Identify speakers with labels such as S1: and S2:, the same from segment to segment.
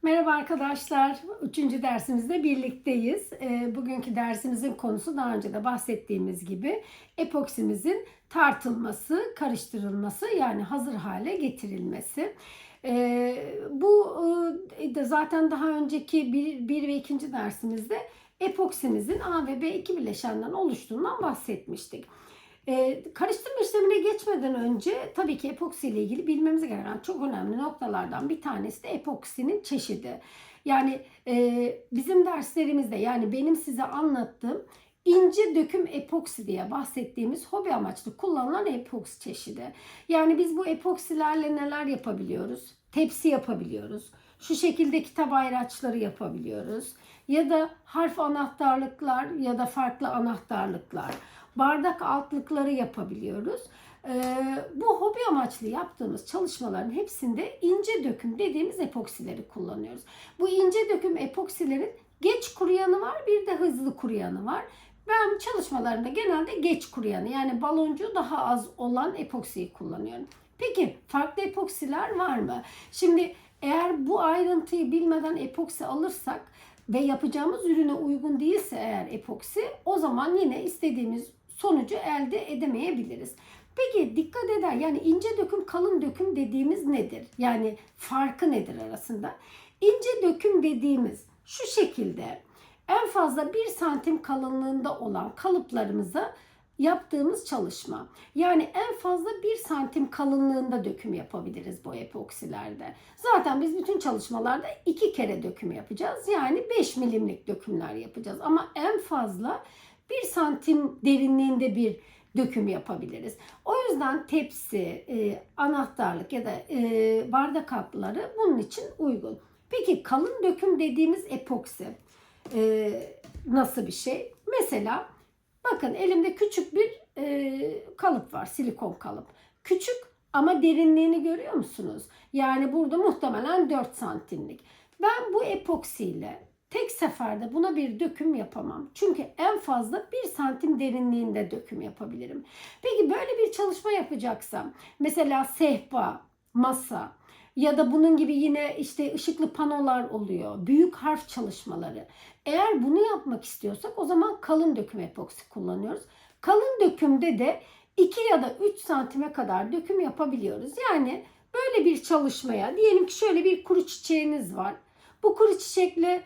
S1: Merhaba arkadaşlar. Üçüncü dersimizde birlikteyiz. Bugünkü dersimizin konusu daha önce de bahsettiğimiz gibi epoksimizin tartılması, karıştırılması yani hazır hale getirilmesi. Bu da zaten daha önceki bir ve ikinci dersimizde epoksimizin A ve B2 bileşenden oluştuğundan bahsetmiştik. Karıştırma işlemine geçmeden önce tabii ki epoksi ile ilgili bilmemiz gereken çok önemli noktalardan bir tanesi de epoksinin çeşidi. Yani bizim derslerimizde yani benim size anlattığım ince döküm epoksi diye bahsettiğimiz hobi amaçlı kullanılan epoksi çeşidi. Yani biz bu epoksilerle neler yapabiliyoruz? Tepsi yapabiliyoruz. Şu şekilde kitap ayraçları yapabiliyoruz. Ya da harf anahtarlıklar ya da farklı anahtarlıklar. Bardak altlıkları yapabiliyoruz. Bu hobi amaçlı yaptığımız çalışmaların hepsinde ince döküm dediğimiz epoksileri kullanıyoruz. Bu ince döküm epoksilerin geç kuruyanı var, bir de hızlı kuruyanı var. Ben çalışmalarımda genelde geç kuruyanı yani baloncu daha az olan epoksiyi kullanıyorum. Peki farklı epoksiler var mı? Şimdi eğer bu ayrıntıyı bilmeden epoksi alırsak ve yapacağımız ürüne uygun değilse eğer epoksi, o zaman yine istediğimiz sonucu elde edemeyebiliriz. Peki dikkat eder yani ince döküm kalın döküm dediğimiz nedir? Yani farkı nedir arasında? İnce döküm dediğimiz şu şekilde en fazla 1 santim kalınlığında olan kalıplarımıza yaptığımız çalışma. Yani en fazla 1 santim kalınlığında döküm yapabiliriz bu epoksilerde. Zaten biz bütün çalışmalarda 2 kere döküm yapacağız. Yani 5 milimlik dökümler yapacağız. Ama en fazla 1 santim derinliğinde bir döküm yapabiliriz. O yüzden tepsi, anahtarlık ya da bardak kapları bunun için uygun. Peki kalın döküm dediğimiz epoksi nasıl bir şey? Mesela bakın elimde küçük bir kalıp var, silikon kalıp. Küçük ama derinliğini görüyor musunuz? Yani burada muhtemelen 4 santimlik. Ben bu epoksiyle tek seferde buna bir döküm yapamam. Çünkü en fazla 1 santim derinliğinde döküm yapabilirim. Peki böyle bir çalışma yapacaksam, mesela sehpa, masa ya da bunun gibi yine işte ışıklı panolar oluyor, büyük harf çalışmaları. Eğer bunu yapmak istiyorsak o zaman kalın döküm epoksi kullanıyoruz. Kalın dökümde de 2 ya da 3 santime kadar döküm yapabiliyoruz. Yani böyle bir çalışmaya diyelim ki şöyle bir kuru çiçeğiniz var. Bu kuru çiçekle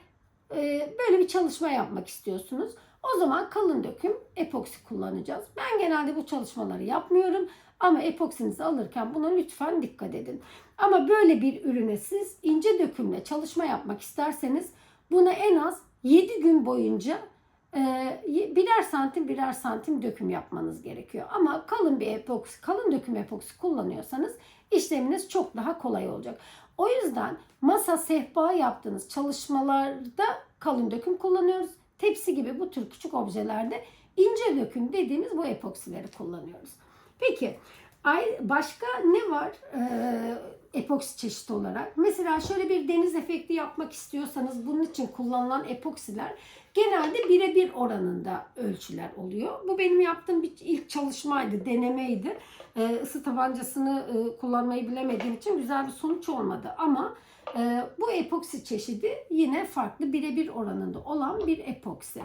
S1: böyle bir çalışma yapmak istiyorsunuz. O zaman kalın döküm epoksi kullanacağız. Ben genelde bu çalışmaları yapmıyorum. Ama epoksinizi alırken buna lütfen dikkat edin. Ama böyle bir ürüne siz ince dökümle çalışma yapmak isterseniz buna en az 7 gün boyunca birer santim birer santim döküm yapmanız gerekiyor. Ama kalın bir epoksi, kalın döküm epoksi kullanıyorsanız işleminiz çok daha kolay olacak. O yüzden masa, sehpa yaptığınız çalışmalarda kalın döküm kullanıyoruz. Tepsi gibi bu tür küçük objelerde ince döküm dediğimiz bu epoksileri kullanıyoruz. Peki başka ne var epoksi çeşidi olarak? Mesela şöyle bir deniz efekti yapmak istiyorsanız bunun için kullanılan epoksiler genelde 1'e 1 oranında ölçüler oluyor. Bu benim yaptığım bir ilk çalışmaydı, denemeydi. Isı tabancasını kullanmayı bilemediğim için güzel bir sonuç olmadı. Ama bu epoksi çeşidi yine farklı 1'e 1 oranında olan bir epoksi.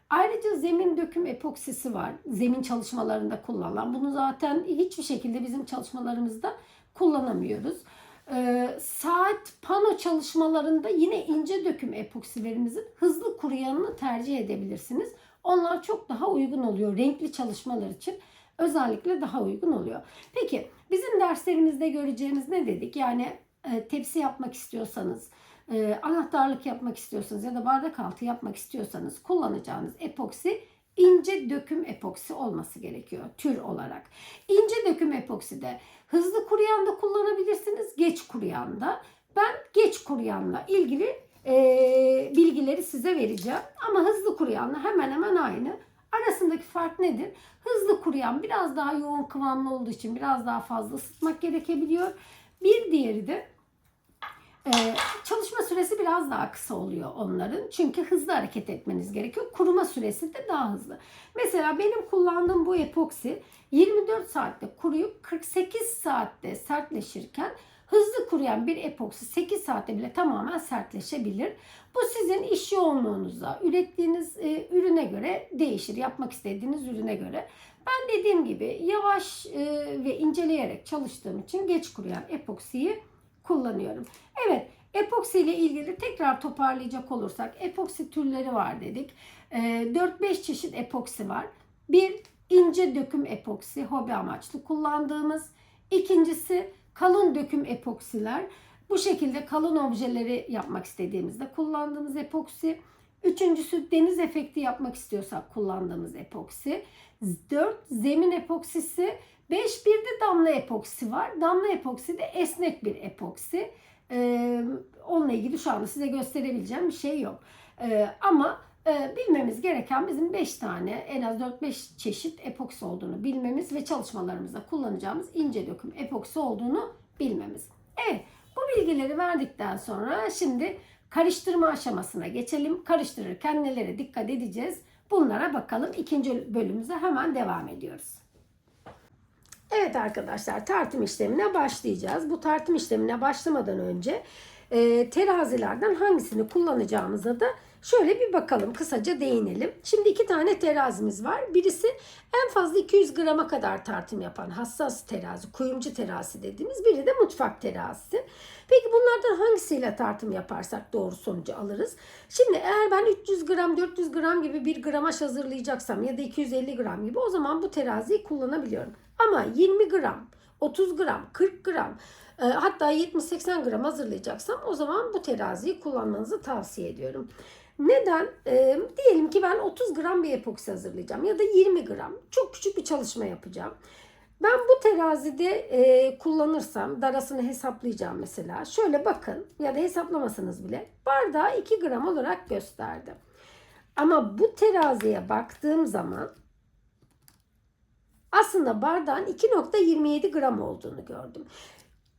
S1: Ayrıca zemin döküm epoksisi var. Zemin çalışmalarında kullanılan. Bunu zaten hiçbir şekilde bizim çalışmalarımızda kullanamıyoruz. Saat pano çalışmalarında yine ince döküm epoksilerimizin hızlı kuruyanını tercih edebilirsiniz. Onlar çok daha uygun oluyor. Renkli çalışmalar için özellikle daha uygun oluyor. Peki bizim derslerimizde göreceğimiz ne dedik? Yani tepsi yapmak istiyorsanız, anahtarlık yapmak istiyorsanız ya da bardak altı yapmak istiyorsanız kullanacağınız epoksi ince döküm epoksi olması gerekiyor tür olarak. İnce döküm epoksi de hızlı kuruyan da kullanabilirsiniz, geç kuruyan da. Ben geç kuruyanla ilgili bilgileri size vereceğim. Ama hızlı kuruyanla hemen hemen aynı. Arasındaki fark nedir? Hızlı kuruyan biraz daha yoğun kıvamlı olduğu için biraz daha fazla ısıtmak gerekebiliyor. Bir diğeri de çalışma süresi biraz daha kısa oluyor onların. Çünkü hızlı hareket etmeniz gerekiyor. Kuruma süresi de daha hızlı. Mesela benim kullandığım bu epoksi 24 saatte kuruyup 48 saatte sertleşirken Hızlı kuruyan bir epoksi 8 saatte bile tamamen sertleşebilir. Bu sizin iş yoğunluğunuza, ürettiğiniz ürüne göre değişir. Yapmak istediğiniz ürüne göre. Ben dediğim gibi yavaş ve inceleyerek çalıştığım için geç kuruyan epoksiyi kullanıyorum. Evet, epoksi ile ilgili tekrar toparlayacak olursak epoksi türleri var dedik. 4-5 çeşit epoksi var. Bir, ince döküm epoksi, hobi amaçlı kullandığımız. İkincisi kalın döküm epoksiler. Bu şekilde kalın objeleri yapmak istediğimizde kullandığımız epoksi. Üçüncüsü deniz efekti yapmak istiyorsak kullandığımız epoksi. 4 zemin epoksisi. 5 bir de damla epoksi var. Damla epoksi de esnek bir epoksi. Onunla ilgili şu anda size gösterebileceğim bir şey yok. Ama bilmemiz gereken bizim 5 tane en az 4-5 çeşit epoksi olduğunu bilmemiz ve çalışmalarımızda kullanacağımız ince döküm epoksi olduğunu bilmemiz. Evet, bu bilgileri verdikten sonra şimdi karıştırma aşamasına geçelim. Karıştırırken nelere dikkat edeceğiz? Bunlara bakalım. İkinci bölümümüze hemen devam ediyoruz. Evet arkadaşlar, tartım işlemine başlayacağız. Bu tartım işlemine başlamadan önce terazilerden hangisini kullanacağımıza da şöyle bir bakalım, kısaca değinelim. Şimdi 2 tane terazimiz var. Birisi en fazla 200 grama kadar tartım yapan hassas terazi, kuyumcu terazi dediğimiz, biri de mutfak terazisi. Peki bunlardan hangisiyle tartım yaparsak doğru sonucu alırız? Şimdi eğer ben 300 gram, 400 gram gibi bir gramaj hazırlayacaksam ya da 250 gram gibi, o zaman bu teraziyi kullanabiliyorum. Ama 20 gram, 30 gram, 40 gram, hatta 70-80 gram hazırlayacaksam o zaman bu teraziyi kullanmanızı tavsiye ediyorum. Neden? Diyelim ki ben 30 gram bir epoksi hazırlayacağım ya da 20 gram. Çok küçük bir çalışma yapacağım. Ben bu terazide kullanırsam darasını hesaplayacağım mesela. Şöyle bakın, ya da hesaplamasanız bile bardağı 2 gram olarak gösterdi. Ama bu teraziye baktığım zaman aslında bardağın 2,27 gram olduğunu gördüm.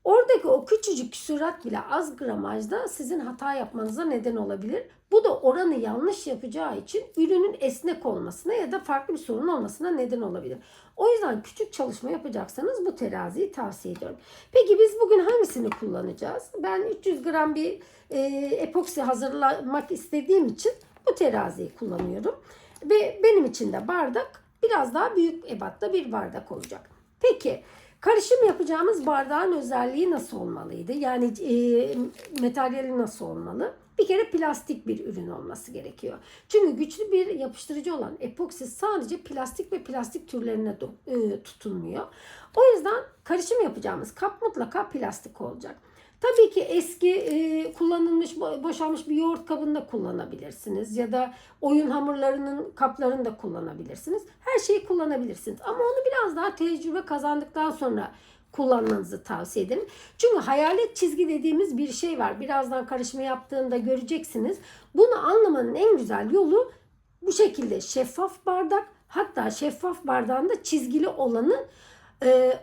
S1: Oradaki o küçücük küsurat bile az gramajda sizin hata yapmanıza neden olabilir. Bu da oranı yanlış yapacağı için ürünün esnek olmasına ya da farklı bir sorun olmasına neden olabilir. O yüzden küçük çalışma yapacaksanız bu teraziyi tavsiye ediyorum. Peki biz bugün hangisini kullanacağız? Ben 300 gram bir epoksi hazırlamak istediğim için bu teraziyi kullanıyorum. Ve benim için de bardak biraz daha büyük ebatta bir bardak olacak. Peki karışım yapacağımız bardağın özelliği nasıl olmalıydı? Yani materyali nasıl olmalı? Bir kere plastik bir ürün olması gerekiyor. Çünkü güçlü bir yapıştırıcı olan epoksi sadece plastik ve plastik türlerine tutunmuyor. O yüzden karışım yapacağımız kap mutlaka plastik olacak. Tabii ki eski kullanılmış, boşalmış bir yoğurt kabında kullanabilirsiniz. Ya da oyun hamurlarının kaplarını da kullanabilirsiniz. Her şeyi kullanabilirsiniz. Ama onu biraz daha tecrübe kazandıktan sonra kullanmanızı tavsiye ederim. Çünkü hayalet çizgi dediğimiz bir şey var. Birazdan karışma yaptığında göreceksiniz. Bunu anlamanın en güzel yolu bu şekilde şeffaf bardak. Hatta şeffaf bardağında çizgili olanı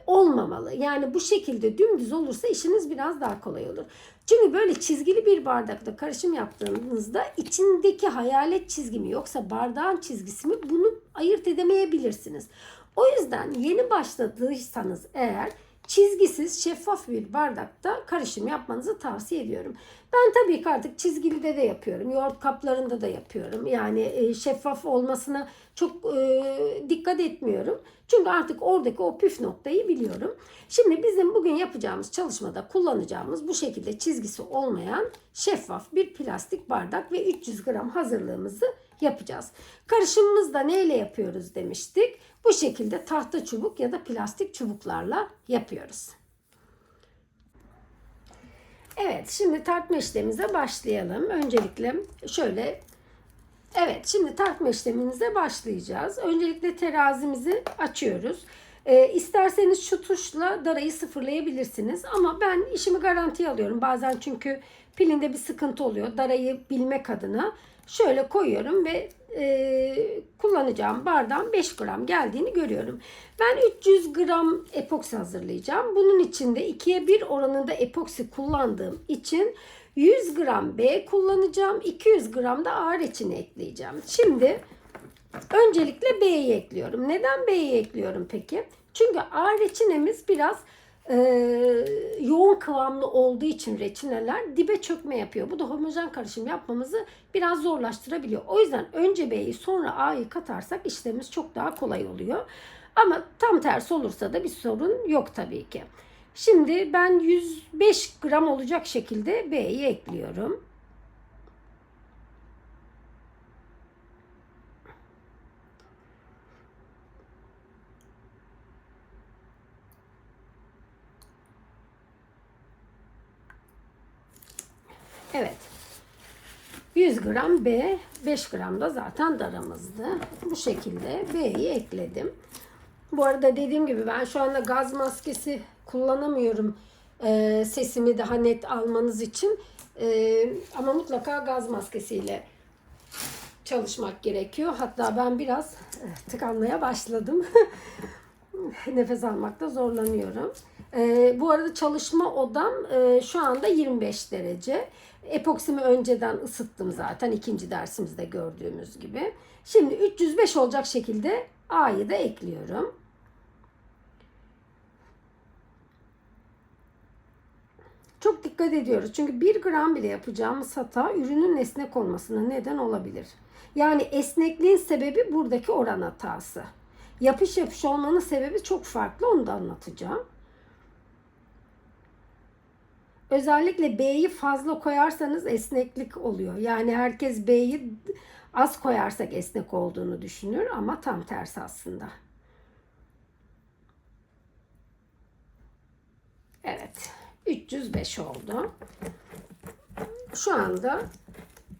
S1: olmamalı. Yani bu şekilde dümdüz olursa işiniz biraz daha kolay olur. Çünkü böyle çizgili bir bardakta karışım yaptığınızda içindeki hayalet çizgi mi yoksa bardağın çizgisi mi, bunu ayırt edemeyebilirsiniz. O yüzden yeni başladıysanız eğer çizgisiz şeffaf bir bardakta karışım yapmanızı tavsiye ediyorum. Ben tabii ki artık çizgili de yapıyorum. Yoğurt kaplarında da yapıyorum. Yani şeffaf olmasına çok dikkat etmiyorum. Çünkü artık oradaki o püf noktayı biliyorum. Şimdi bizim bugün yapacağımız çalışmada kullanacağımız bu şekilde çizgisi olmayan şeffaf bir plastik bardak ve 300 gram hazırlığımızı yapacağız. Karışımımızı da neyle yapıyoruz demiştik. Bu şekilde tahta çubuk ya da plastik çubuklarla yapıyoruz. Evet, şimdi tartma işlemimize başlayalım. Öncelikle şöyle, evet, şimdi tartma işlemimize başlayacağız. Öncelikle terazimizi açıyoruz. İsterseniz şu tuşla darayı sıfırlayabilirsiniz. Ama ben işimi garantiye alıyorum. Bazen çünkü pilinde bir sıkıntı oluyor. Darayı bilmek adına şöyle koyuyorum ve kullanacağım bardağın 5 gram geldiğini görüyorum. Ben 300 gram epoksi hazırlayacağım. Bunun için de 2'ye 1 oranında epoksi kullandığım için 100 gram B kullanacağım. 200 gram da A reçini ekleyeceğim. Şimdi öncelikle B'yi ekliyorum. Neden B'yi ekliyorum peki? Çünkü A reçinemiz biraz e, yoğun kıvamlı olduğu için reçineler dibe çökme yapıyor. Bu da homojen karışım yapmamızı biraz zorlaştırabiliyor. O yüzden önce B'yi sonra A'yı katarsak işlemimiz çok daha kolay oluyor. Ama tam tersi olursa da bir sorun yok tabii ki. Şimdi ben 105 gram olacak şekilde B'yi ekliyorum. Evet. 100 gram B, 5 gram da zaten daramızdı. Bu şekilde B'yi ekledim. Bu arada dediğim gibi ben şu anda gaz maskesi kullanamıyorum. Sesimi daha net almanız için. Ama mutlaka gaz maskesiyle çalışmak gerekiyor. Hatta ben biraz tıkanmaya başladım. Nefes almakta zorlanıyorum. Bu arada çalışma odam şu anda 25 derece. Epoksimi önceden ısıttım zaten ikinci dersimizde gördüğümüz gibi. Şimdi 305 olacak şekilde A'yı da ekliyorum. Çok dikkat ediyoruz. Çünkü 1 gram bile yapacağımız hata ürünün esnek olmasına neden olabilir. Yani esnekliğin sebebi buradaki oran hatası. Yapış yapış olmanın sebebi çok farklı. Onu da anlatacağım. Özellikle B'yi fazla koyarsanız esneklik oluyor. Yani herkes B'yi az koyarsak esnek olduğunu düşünür ama tam tersi aslında. Evet. 305 oldu. Şu anda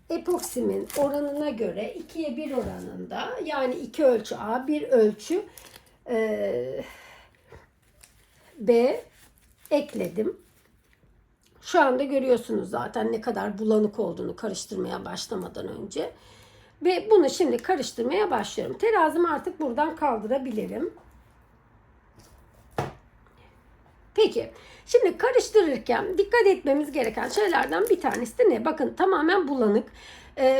S1: epoksimin oranına göre 2'ye 1 oranında, yani 2 ölçü A, 1 ölçü B ekledim. Şu anda görüyorsunuz zaten ne kadar bulanık olduğunu karıştırmaya başlamadan önce. Ve bunu şimdi karıştırmaya başlıyorum. Terazimi artık buradan kaldırabilirim. Peki. Şimdi karıştırırken dikkat etmemiz gereken şeylerden bir tanesi de ne? Bakın tamamen bulanık.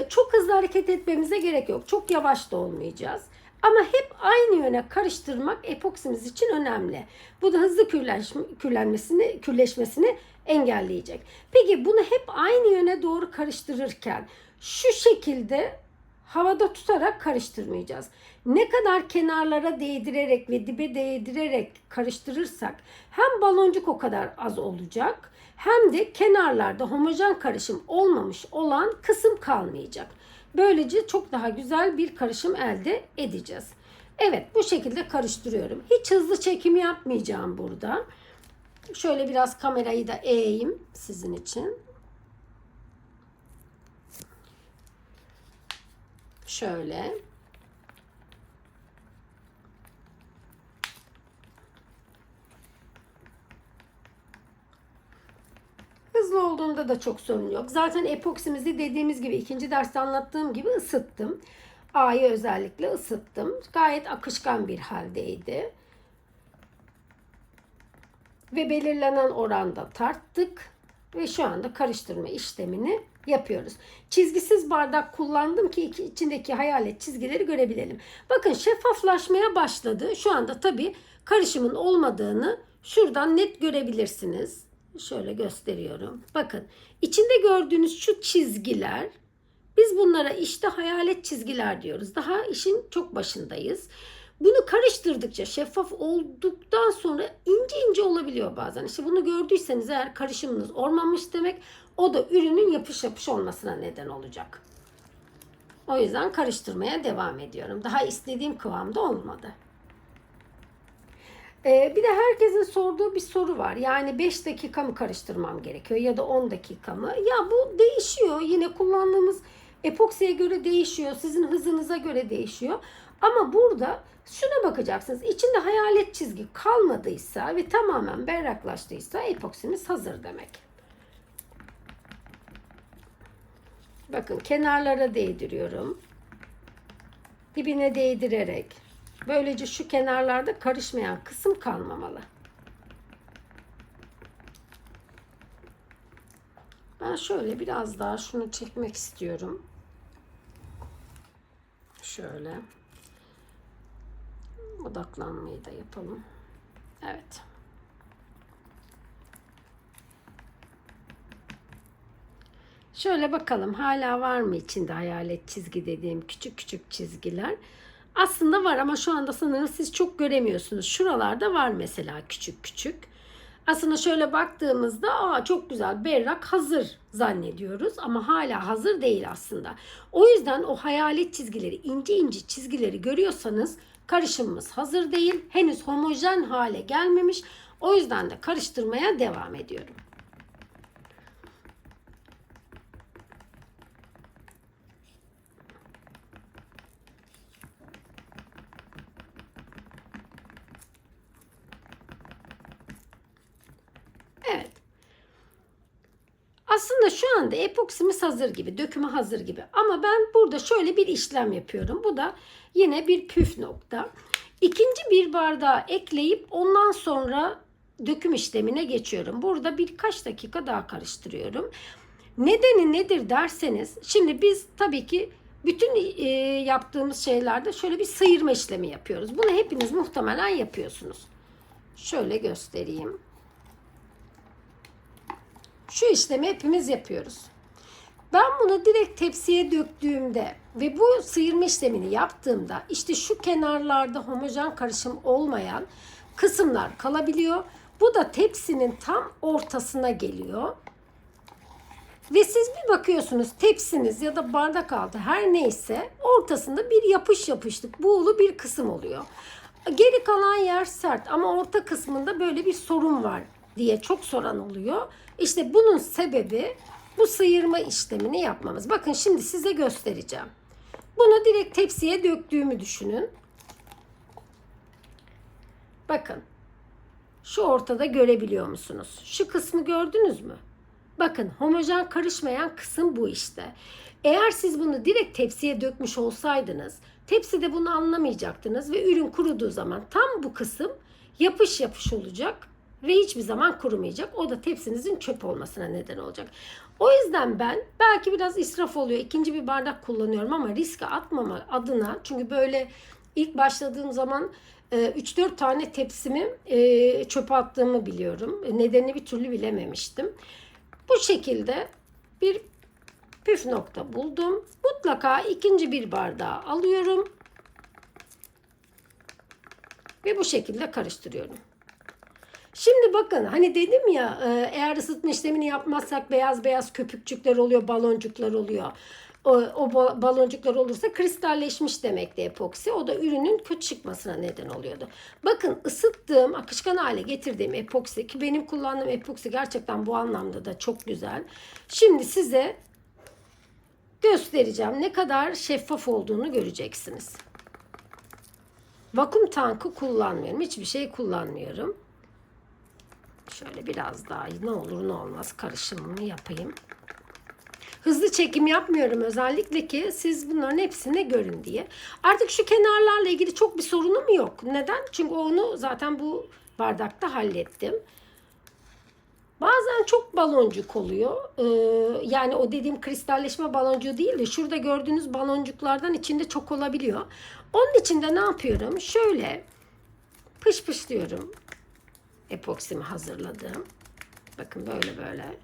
S1: Çok hızlı hareket etmemize gerek yok. Çok yavaş da olmayacağız. Ama hep aynı yöne karıştırmak epoksimiz için önemli. Bu da hızlı kürleşmesini engelleyecek. Peki bunu hep aynı yöne doğru karıştırırken şu şekilde havada tutarak karıştırmayacağız. Ne kadar kenarlara değdirerek ve dibe değdirerek karıştırırsak hem baloncuk o kadar az olacak hem de kenarlarda homojen karışım olmamış olan kısım kalmayacak. Böylece çok daha güzel bir karışım elde edeceğiz. Evet, bu şekilde karıştırıyorum. Hiç hızlı çekim yapmayacağım burada. Şöyle biraz kamerayı da eğeyim sizin için. Şöyle. Hızlı olduğunda da çok sorun yok. Zaten epoksimizi dediğimiz gibi ikinci derste anlattığım gibi ısıttım. A'yı özellikle ısıttım. Gayet akışkan bir haldeydi. Ve belirlenen oranda tarttık. Ve şu anda karıştırma işlemini yapıyoruz. Çizgisiz bardak kullandım ki içindeki hayalet çizgileri görebilelim. Bakın şeffaflaşmaya başladı. Şu anda tabii karışımın olmadığını şuradan net görebilirsiniz. Şöyle gösteriyorum. Bakın içinde gördüğünüz şu çizgiler, biz bunlara işte hayalet çizgiler diyoruz. Daha işin çok başındayız. Bunu karıştırdıkça şeffaf olduktan sonra ince ince olabiliyor bazen. İşte bunu gördüyseniz eğer karışımınız olmamış demek, o da ürünün yapış yapış olmasına neden olacak. O yüzden karıştırmaya devam ediyorum. Daha istediğim kıvamda olmadı. Bir de herkesin sorduğu bir soru var. Yani 5 dakika mı karıştırmam gerekiyor ya da 10 dakika mı? Ya bu değişiyor. Yine kullandığımız epoksiye göre değişiyor. Sizin hızınıza göre değişiyor. Ama burada şuna bakacaksınız. İçinde hayalet çizgi kalmadıysa ve tamamen berraklaştıysa epoksimiz hazır demek. Bakın kenarlara değdiriyorum. Dibine değdirerek. Böylece şu kenarlarda karışmayan kısım kalmamalı. Ben şöyle biraz daha şunu çekmek istiyorum. Şöyle. Odaklanmayı da yapalım. Evet. Şöyle bakalım hala var mı içinde hayalet çizgi dediğim küçük küçük çizgiler. Aslında var ama şu anda sanırım siz çok göremiyorsunuz. Şuralarda var mesela küçük küçük. Aslında şöyle baktığımızda çok güzel berrak hazır zannediyoruz ama hala hazır değil aslında. O yüzden o hayalet çizgileri, ince ince çizgileri görüyorsanız karışımımız hazır değil. Henüz homojen hale gelmemiş. O yüzden de karıştırmaya devam ediyorum. Evet. Aslında şu anda epoksimiz hazır gibi, dökümü hazır gibi. Ama ben burada şöyle bir işlem yapıyorum. Bu da yine bir püf nokta. İkinci bir bardağı ekleyip ondan sonra döküm işlemine geçiyorum. Burada birkaç dakika daha karıştırıyorum. Nedeni nedir derseniz, şimdi biz tabii ki bütün yaptığımız şeylerde şöyle bir sıyırma işlemi yapıyoruz. Bunu hepiniz muhtemelen yapıyorsunuz. Şöyle göstereyim. Şu işlemi hepimiz yapıyoruz. Ben bunu direkt tepsiye döktüğümde ve bu sıyırma işlemini yaptığımda işte şu kenarlarda homojen karışım olmayan kısımlar kalabiliyor. Bu da tepsinin tam ortasına geliyor. Ve siz bir bakıyorsunuz tepsiniz ya da bardak altı her neyse ortasında bir yapış yapışlık buğulu bir kısım oluyor. Geri kalan yer sert ama orta kısmında böyle bir sorun var diye çok soran oluyor. İşte bunun sebebi bu sıyırma işlemini yapmamız. Bakın şimdi size göstereceğim. Bunu direkt tepsiye döktüğümü düşünün. Bakın. Şu ortada görebiliyor musunuz? Şu kısmı gördünüz mü? Bakın homojen karışmayan kısım bu işte. Eğer siz bunu direkt tepsiye dökmüş olsaydınız tepside bunu anlamayacaktınız ve ürün kuruduğu zaman tam bu kısım yapış yapış olacak ve hiçbir zaman kurumayacak. O da tepsinizin çöp olmasına neden olacak. O yüzden ben belki biraz israf oluyor. İkinci bir bardak kullanıyorum ama riske atmama adına, çünkü böyle ilk başladığım zaman 3-4 tane tepsimi çöpe attığımı biliyorum. Nedenini bir türlü bilememiştim. Bu şekilde bir püf nokta buldum. Mutlaka ikinci bir bardağı alıyorum. Ve bu şekilde karıştırıyorum. Şimdi bakın hani dedim ya eğer ısıtma işlemini yapmazsak beyaz beyaz köpükçükler oluyor, baloncuklar oluyor. O baloncuklar olursa kristalleşmiş demekti epoksi. O da ürünün kötü çıkmasına neden oluyordu. Bakın ısıttığım, akışkan hale getirdiğim epoksi, ki benim kullandığım epoksi gerçekten bu anlamda da çok güzel. Şimdi size göstereceğim, ne kadar şeffaf olduğunu göreceksiniz. Vakum tankı kullanmıyorum. Hiçbir şey kullanmıyorum. Şöyle biraz daha ne olur ne olmaz karışımımı yapayım. Hızlı çekim yapmıyorum özellikle ki siz bunların hepsini görün diye. Artık şu kenarlarla ilgili çok bir sorunum yok. Neden? Çünkü onu zaten bu bardakta hallettim. Bazen çok baloncuk oluyor. Yani o dediğim kristalleşme baloncuğu değil de şurada gördüğünüz baloncuklardan içinde çok olabiliyor. Onun için de ne yapıyorum? Şöyle pışpışlıyorum. Epoksimi hazırladım. Bakın böyle böyle.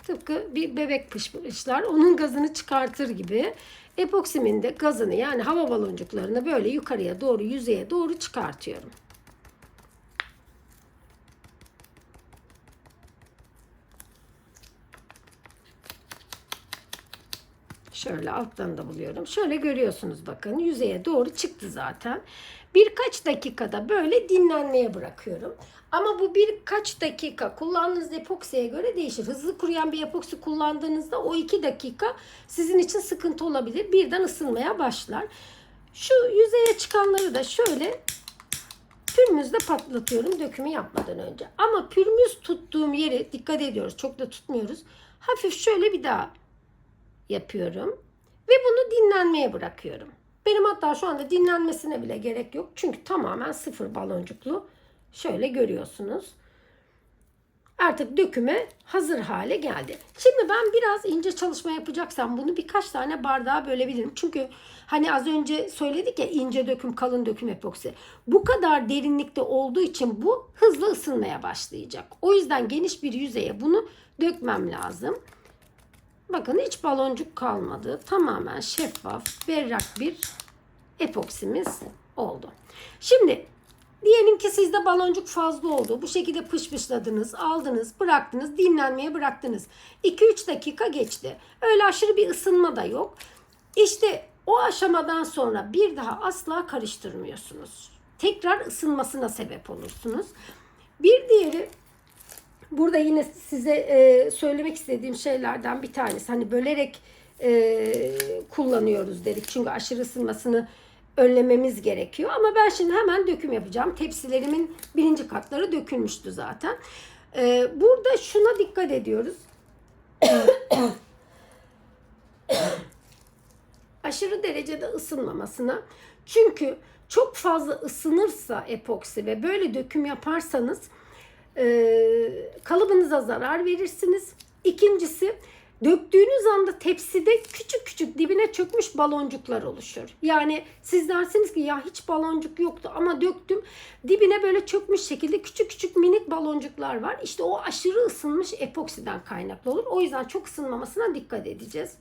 S1: Tıpkı bir bebek pışpışlar onun gazını çıkartır gibi epoksimin de gazını, yani hava baloncuklarını böyle yukarıya doğru, yüzeye doğru çıkartıyorum. Şöyle alttan da buluyorum. Şöyle görüyorsunuz bakın yüzeye doğru çıktı zaten. Birkaç dakikada böyle dinlenmeye bırakıyorum. Ama bu birkaç dakika kullandığınız epoksiye göre değişir. Hızlı kuruyan bir epoksi kullandığınızda o 2 dakika sizin için sıkıntı olabilir. Birden ısınmaya başlar. Şu yüzeye çıkanları da şöyle pürmüzle patlatıyorum dökümü yapmadan önce. Ama pürmüz tuttuğum yeri dikkat ediyoruz. Çok da tutmuyoruz. Hafif şöyle bir daha yapıyorum ve bunu dinlenmeye bırakıyorum. Benim hatta şu anda dinlenmesine bile gerek yok. Çünkü tamamen sıfır baloncuklu. Şöyle görüyorsunuz. Artık döküme hazır hale geldi. Şimdi ben biraz ince çalışma yapacaksam bunu birkaç tane bardağa bölebilirim. Çünkü hani az önce söyledik ya, ince döküm, kalın döküm epoksi. Bu kadar derinlikte olduğu için bu hızlı ısınmaya başlayacak. O yüzden geniş bir yüzeye bunu dökmem lazım. Bakın hiç baloncuk kalmadı. Tamamen şeffaf, berrak bir epoksimiz oldu. Şimdi diyelim ki sizde baloncuk fazla oldu. Bu şekilde pışpışladınız, aldınız, bıraktınız, dinlenmeye bıraktınız. 2-3 dakika geçti. Öyle aşırı bir ısınma da yok. İşte o aşamadan sonra bir daha asla karıştırmıyorsunuz. Tekrar ısınmasına sebep olursunuz. Bir diğeri, burada yine size söylemek istediğim şeylerden bir tanesi. Hani bölerek kullanıyoruz dedik. Çünkü aşırı ısınmasını önlememiz gerekiyor. Ama ben şimdi hemen döküm yapacağım. Tepsilerimin birinci katları dökülmüştü zaten. Burada şuna dikkat ediyoruz. Aşırı derecede ısınmamasına. Çünkü çok fazla ısınırsa epoksi ve böyle döküm yaparsanız kalıbınıza zarar verirsiniz. İkincisi, döktüğünüz anda tepside küçük küçük dibine çökmüş baloncuklar oluşur. Yani siz dersiniz ki ya hiç baloncuk yoktu ama döktüm. Dibine böyle çökmüş şekilde küçük küçük minik baloncuklar var. İşte o aşırı ısınmış epoksiden kaynaklı olur. O yüzden çok ısınmamasına dikkat edeceğiz.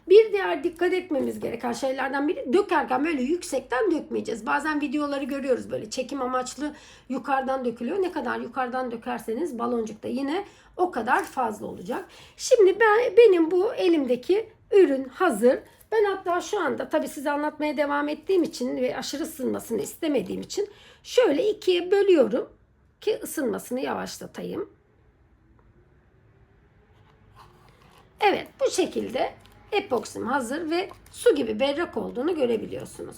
S1: Bir diğer dikkat etmemiz gereken şeylerden biri, dökerken böyle yüksekten dökmeyeceğiz. Bazen videoları görüyoruz, böyle çekim amaçlı yukarıdan dökülüyor. Ne kadar yukarıdan dökerseniz baloncuk da yine o kadar fazla olacak. Şimdi benim bu elimdeki ürün hazır. Ben hatta şu anda tabii size anlatmaya devam ettiğim için ve aşırı ısınmasını istemediğim için şöyle ikiye bölüyorum ki ısınmasını yavaşlatayım. Evet, bu şekilde epoksim hazır ve su gibi berrak olduğunu görebiliyorsunuz.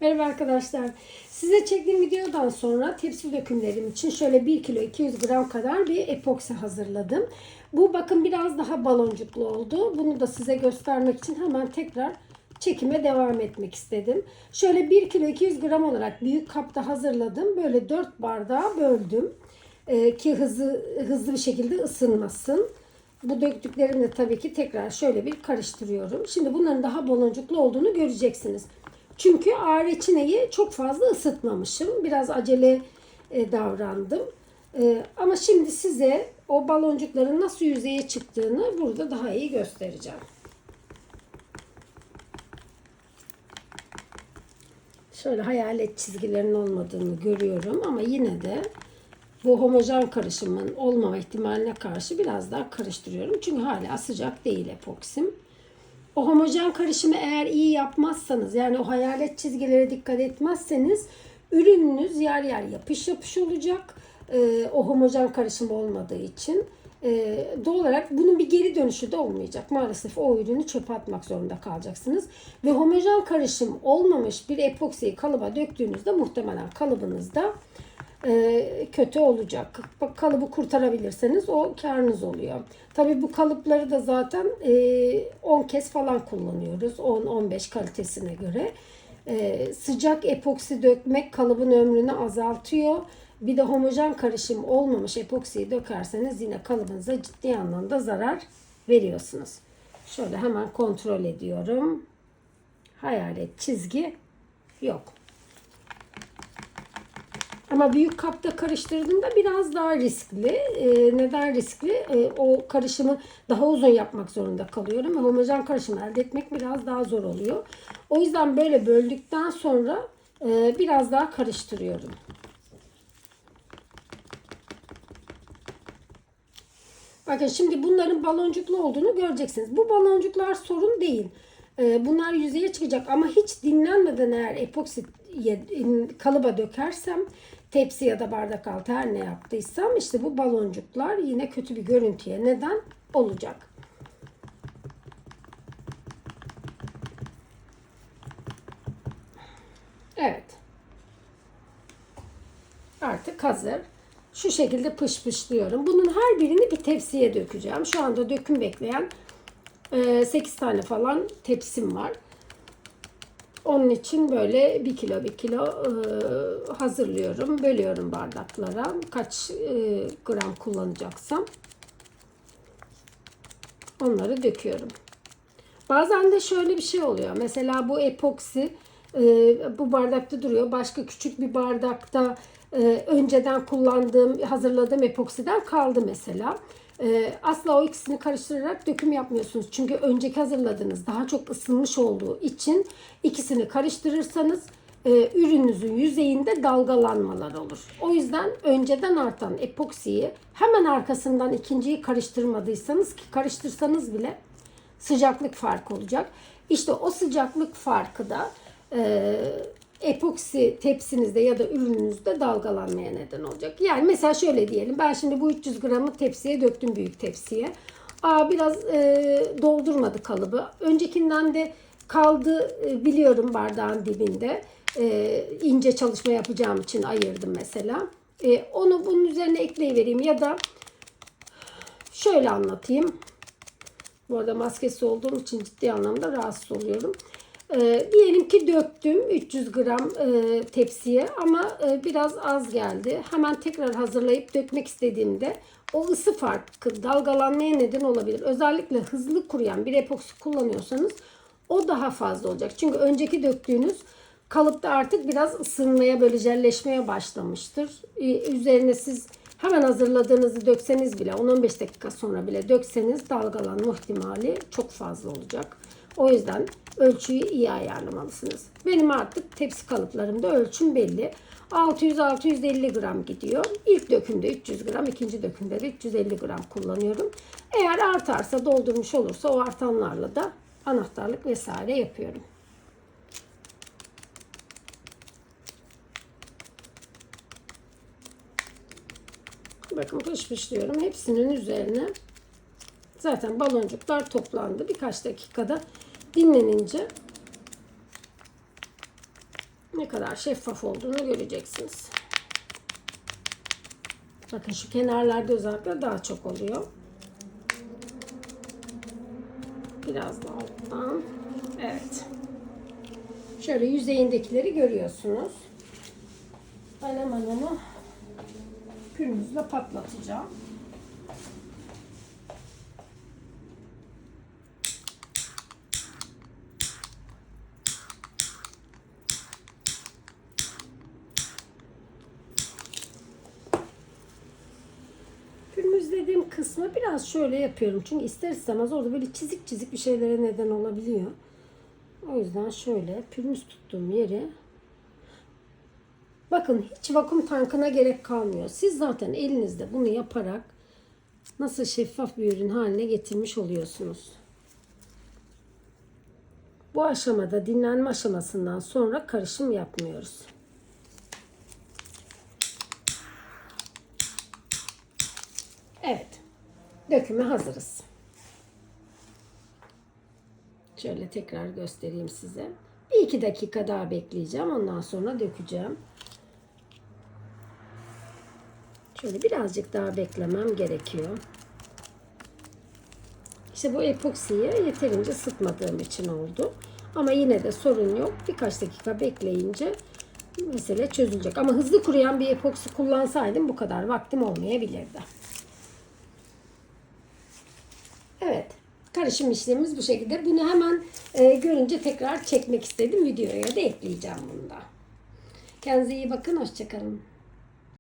S1: Merhaba arkadaşlar. Size çektiğim videodan sonra tepsi dökümlerim için şöyle 1 kilo 200 gram kadar bir epoksi hazırladım. Bu bakın biraz daha baloncuklu oldu. Bunu da size göstermek için hemen tekrar çekime devam etmek istedim. Şöyle 1 kilo 200 gram olarak büyük kapta hazırladım. Böyle 4 bardağa böldüm. Ki hızlı bir şekilde ısınmasın. Bu döktüklerimi de tabii ki tekrar şöyle bir karıştırıyorum. Şimdi bunların daha baloncuklu olduğunu göreceksiniz. Çünkü ağır reçineyi çok fazla ısıtmamışım. Biraz acele davrandım. Ama şimdi size o baloncukların nasıl yüzeye çıktığını burada daha iyi göstereceğim. Şöyle hayalet çizgilerin olmadığını görüyorum ama yine de bu homojen karışımın olmama ihtimaline karşı biraz daha karıştırıyorum. Çünkü hala sıcak değil epoksim. O homojen karışımı eğer iyi yapmazsanız, yani o hayalet çizgilere dikkat etmezseniz ürününüz yer yer yapış yapış olacak. O homojen karışım olmadığı için. Doğal olarak bunun bir geri dönüşü de olmayacak. Maalesef o ürünü çöpe atmak zorunda kalacaksınız. Ve homojen karışım olmamış bir epoksiyi kalıba döktüğünüzde muhtemelen kalıbınızda kötü olacak. Bak, kalıbı kurtarabilirseniz o kârınız oluyor. Tabii bu kalıpları da zaten 10 kez falan kullanıyoruz. 10-15 kalitesine göre. Sıcak epoksi dökmek kalıbın ömrünü azaltıyor. Bir de homojen karışım olmamış epoksiyi dökerseniz yine kalıbınıza ciddi anlamda zarar veriyorsunuz. Şöyle hemen kontrol ediyorum. Hayalet çizgi yok. Ama büyük kapta karıştırdığımda biraz daha riskli. Neden riskli? O karışımı daha uzun yapmak zorunda kalıyorum. Ve homojen karışımı elde etmek biraz daha zor oluyor. O yüzden böyle böldükten sonra biraz daha karıştırıyorum. Bakın şimdi bunların baloncuklu olduğunu göreceksiniz. Bu baloncuklar sorun değil. Bunlar yüzeye çıkacak ama hiç dinlenmeden eğer epoksi kalıba dökersem, tepsi ya da bardak altı her ne yaptıysam, işte bu baloncuklar yine kötü bir görüntüye neden olacak. Evet. Artık hazır. Şu şekilde pışpışlıyorum. Bunun her birini bir tepsiye dökeceğim. Şu anda döküm bekleyen 8 tane falan tepsim var. Onun için böyle 1 kilo hazırlıyorum. Bölüyorum bardaklara. Kaç gram kullanacaksam onları döküyorum. Bazen de şöyle bir şey oluyor. Mesela bu epoksi bu bardakta duruyor. Başka küçük bir bardakta önceden hazırladığım epoksiden kaldı mesela. Asla o ikisini karıştırarak döküm yapmıyorsunuz. Çünkü önceki hazırladığınız daha çok ısınmış olduğu için ikisini karıştırırsanız ürününüzün yüzeyinde dalgalanmalar olur. O yüzden önceden artan epoksiyi hemen arkasından ikinciyi karıştırmadıysanız, ki karıştırsanız bile sıcaklık farkı olacak. İşte o sıcaklık farkı da epoksi tepsinizde ya da ürününüzde dalgalanmaya neden olacak. Yani mesela şöyle diyelim, ben şimdi bu 300 gramı tepsiye döktüm, büyük tepsiye. Biraz doldurmadı kalıbı. Öncekinden de kaldı, biliyorum, bardağın dibinde. İnce çalışma yapacağım için ayırdım mesela. Onu bunun üzerine ekleyivereyim ya da şöyle anlatayım. Bu arada maskesi olduğum için ciddi anlamda rahatsız oluyorum. Diyelim ki döktüm 300 gram tepsiye ama biraz az geldi. Hemen tekrar hazırlayıp dökmek istediğimde o ısı farkı dalgalanmaya neden olabilir. Özellikle hızlı kuruyan bir epoksi kullanıyorsanız o daha fazla olacak. Çünkü önceki döktüğünüz kalıpta artık biraz ısınmaya, böyle jelleşmeye başlamıştır. Üzerine siz hemen hazırladığınızı dökseniz bile, 10-15 dakika sonra bile dökseniz dalgalanma ihtimali çok fazla olacak. O yüzden ölçüyü iyi ayarlamalısınız. Benim artık tepsi kalıplarımda ölçüm belli. 600-650 gram gidiyor. İlk dökümde 300 gram, ikinci dökümde de 350 gram kullanıyorum. Eğer artarsa, doldurmuş olursa o artanlarla da anahtarlık vesaire yapıyorum. Bakın pışpışlıyorum. Hepsinin üzerine zaten baloncuklar toplandı. Birkaç dakikada dinlenince ne kadar şeffaf olduğunu göreceksiniz. Bakın şu kenarlarda özellikle daha çok oluyor. Biraz da alttan. Evet. Şöyle yüzeyindekileri görüyorsunuz. Ben hemen onu pürmüzle patlatacağım. Pürmüzlediğim kısmı biraz şöyle yapıyorum. Çünkü ister istemez orada böyle çizik çizik bir şeylere neden olabiliyor. O yüzden şöyle pürmüz tuttuğum yeri, bakın hiç vakum tankına gerek kalmıyor. Siz zaten elinizde bunu yaparak nasıl şeffaf bir ürün haline getirmiş oluyorsunuz. Bu aşamada, dinlenme aşamasından sonra karışım yapmıyoruz. Evet. Döküme hazırız. Şöyle tekrar göstereyim size. 1-2 dakika daha bekleyeceğim. Ondan sonra dökeceğim. Şöyle birazcık daha beklemem gerekiyor. İşte bu epoksiyi yeterince sıkmadığım için oldu. Ama yine de sorun yok. Birkaç dakika bekleyince mesele çözülecek. Ama hızlı kuruyan bir epoksi kullansaydım bu kadar vaktim olmayabilirdi. Evet. Karışım işlemimiz bu şekilde. Bunu hemen görünce tekrar çekmek istedim. Videoya da ekleyeceğim bunu da. Kendinize iyi bakın. Hoşça kalın.